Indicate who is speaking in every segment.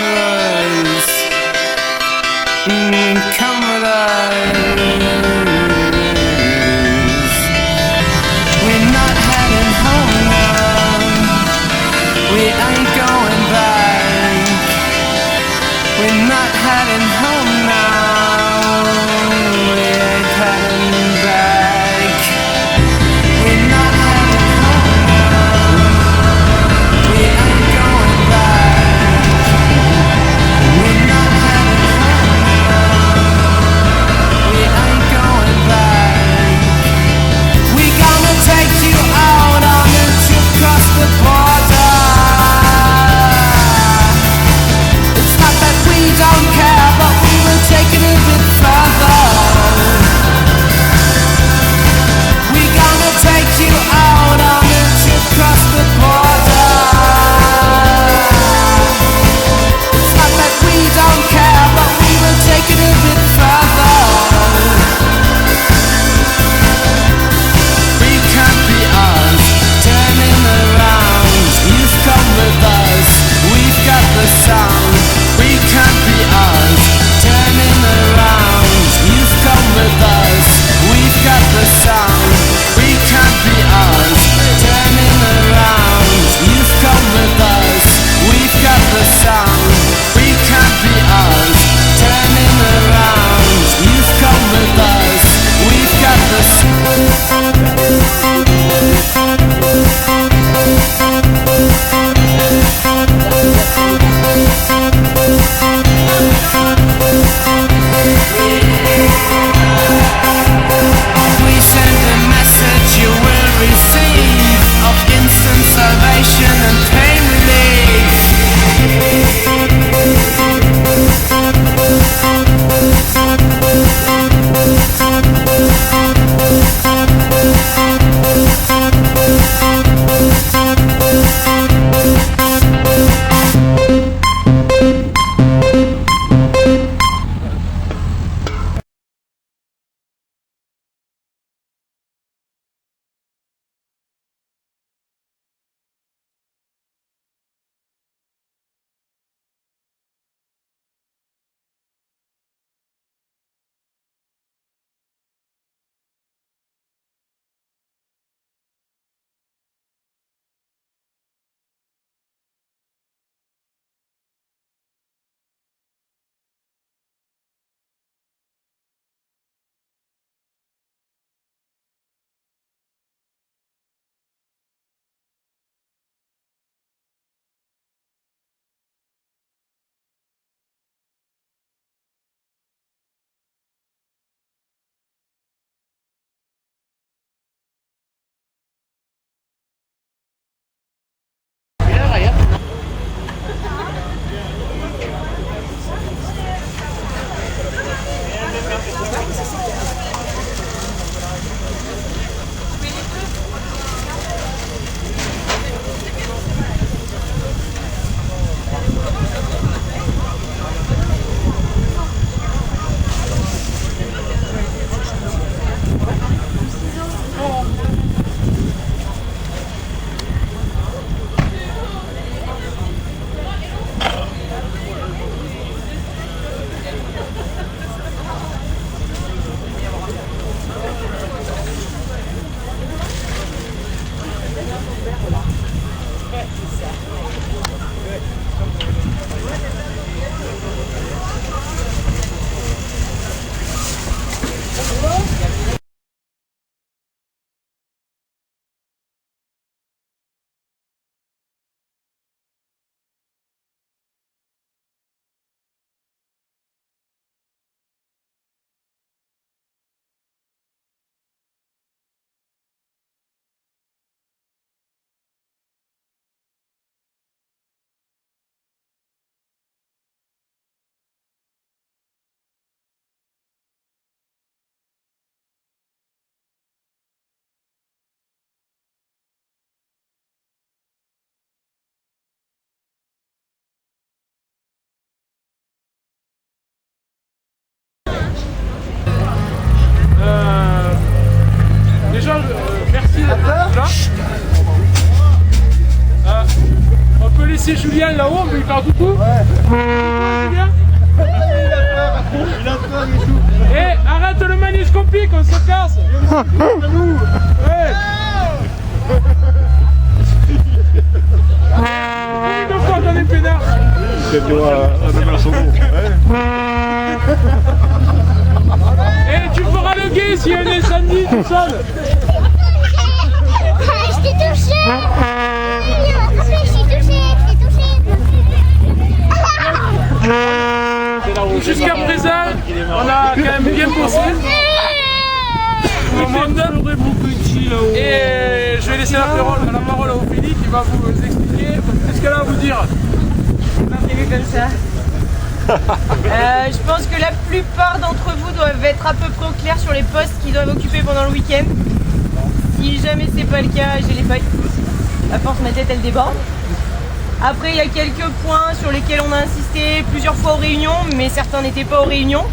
Speaker 1: us. Come with us. We're not heading home now. We ain't going back. We're not heading home now. We ain't heading back. We're not heading home now. We ain't going back. We're not heading home now. We
Speaker 2: laisser Julien là-haut, on peut lui faire coucou. Ouais. Julien. Il a peur et tout. Eh, arrête le manège complique, on se casse. Ouais. Combien de fois t'en es peinard?
Speaker 3: C'est toi, même la seconde.
Speaker 2: Eh, tu feras le guet s'il y a un incendie tout seul.
Speaker 4: Je t'ai touché. Je suis touché.
Speaker 2: Jusqu'à présent, on a quand même bien bossé. Et je vais laisser la parole à Ophélie qui va vous expliquer ce qu'elle a à vous dire.
Speaker 5: Comme ça. Je pense que la plupart d'entre vous doivent être à peu près au clair sur les postes qu'ils doivent occuper pendant le week-end. Si jamais c'est pas le cas, j'ai les feuilles. À force, ma tête elle déborde. Après, il y a quelques points sur lesquels on a insisté plusieurs fois aux réunions, mais certains n'étaient pas aux réunions.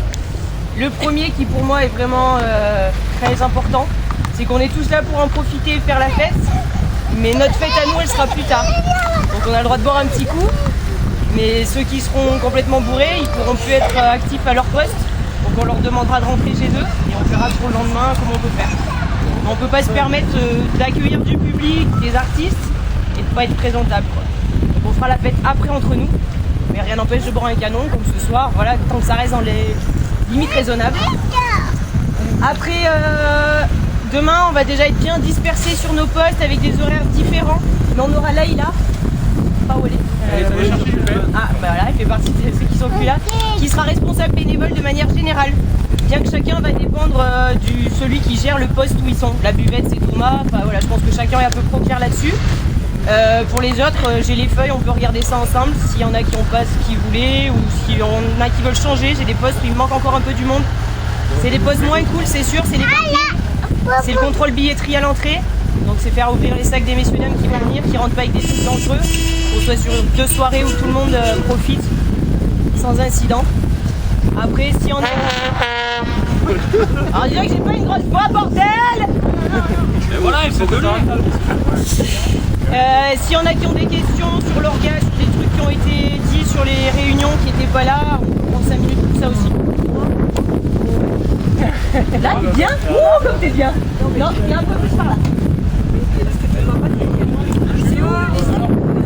Speaker 5: Le premier qui pour moi est vraiment très important, c'est qu'on est tous là pour en profiter et faire la fête, mais notre fête à nous elle sera plus tard. Donc on a le droit de boire un petit coup, mais ceux qui seront complètement bourrés, ils pourront plus être actifs à leur poste, donc on leur demandera de rentrer chez eux et on verra pour le lendemain comment on peut faire. On ne peut pas se permettre d'accueillir du public, des artistes et de ne pas être présentable, quoi. Donc on fera la fête après entre nous, mais rien n'empêche de boire un canon comme ce soir, voilà, tant que ça reste dans les limites raisonnables. Après, demain on va déjà être bien dispersés sur nos postes avec des horaires différents, mais on aura Laïla, pas où elle est. Ah bah voilà, elle fait partie de ceux qui sont plus là, qui sera responsable bénévole de manière générale. Bien que chacun va dépendre de celui qui gère le poste où ils sont. La buvette c'est Thomas, enfin voilà, je pense que chacun est un peu pro clair là-dessus. Pour les autres, j'ai les feuilles, on peut regarder ça ensemble. S'il y en a qui n'ont pas ce qu'ils voulaient ou s'il y en a qui veulent changer, j'ai des postes où il manque encore un peu du monde. C'est des postes moins cool, c'est sûr, c'est les parkings, c'est le contrôle billetterie à l'entrée. Donc c'est faire ouvrir les sacs des messieurs dames qui vont venir, qui rentrent pas avec des trucs dangereux. Qu'on soit sur 2 soirées où tout le monde profite sans incident. Après, si on a... Alors déjà que j'ai pas une grosse voix, bordel.
Speaker 2: Et voilà, il faut que
Speaker 5: s'il y en a qui ont des questions sur l'orga, sur des trucs qui ont été dits sur les réunions qui n'étaient pas là, on prend 5 minutes pour ça aussi. Là, t'es bien? Oh, comme t'es bien! Non, il y a un peu plus par là.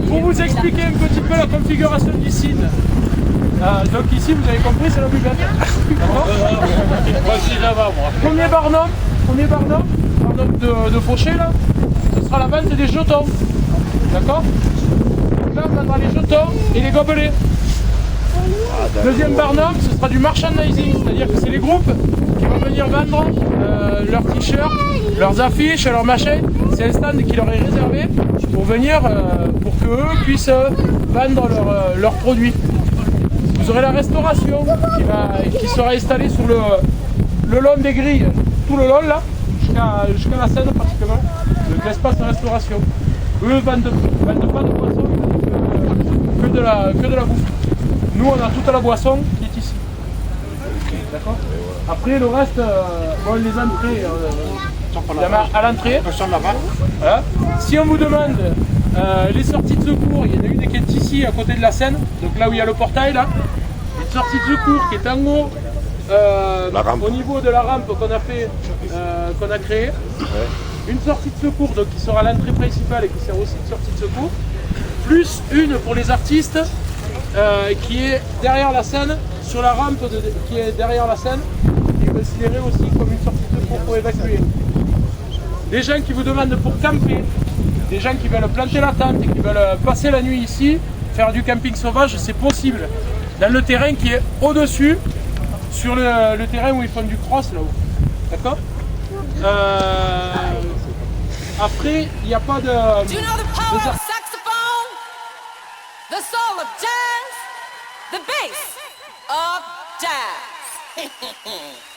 Speaker 2: Pour vous expliquer un petit peu la configuration du site. Donc ici, vous avez compris, c'est la buvette. D'accord? Premier barnum de Fauché là, ce sera la vente des jetons. D'accord? Donc là, on vendra les jetons et les gobelets. Deuxième barnum, ce sera du merchandising, c'est-à-dire que c'est les groupes qui vont venir vendre leurs t-shirts, leurs affiches, leurs machins. C'est un stand qui leur est réservé pour venir, pour qu'eux puissent vendre leurs produits. Vous aurez la restauration qui sera installée sur le long des grilles, tout le long là, jusqu'à la scène pratiquement, donc l'espace de restauration. Eux ne vendent pas de boisson, que de la bouffe. Nous on a toute la boisson qui est ici. D'accord? Après le reste, bon, les entrées, à l'entrée. Voilà. Si on vous demande les sorties de secours, il y en a une qui est ici à côté de la scène, donc là où il y a le portail là. Une sortie de secours qui est en haut, au niveau de la rampe qu'on a créée. Ouais. Une sortie de secours donc, qui sera l'entrée principale et qui sert aussi de sortie de secours. Plus une pour les artistes qui est derrière la scène, sur la rampe qui est derrière la scène, qui est considérée aussi comme une sortie de secours pour évacuer. Des gens qui vous demandent pour camper, des gens qui veulent planter la tente et qui veulent passer la nuit ici, faire du camping sauvage, c'est possible. Dans le terrain qui est au-dessus, sur le terrain où ils font du cross là-haut. D'accord? Après, il n'y a pas de...
Speaker 6: Do you know the power of saxophone? The soul of jazz? The bass of jazz.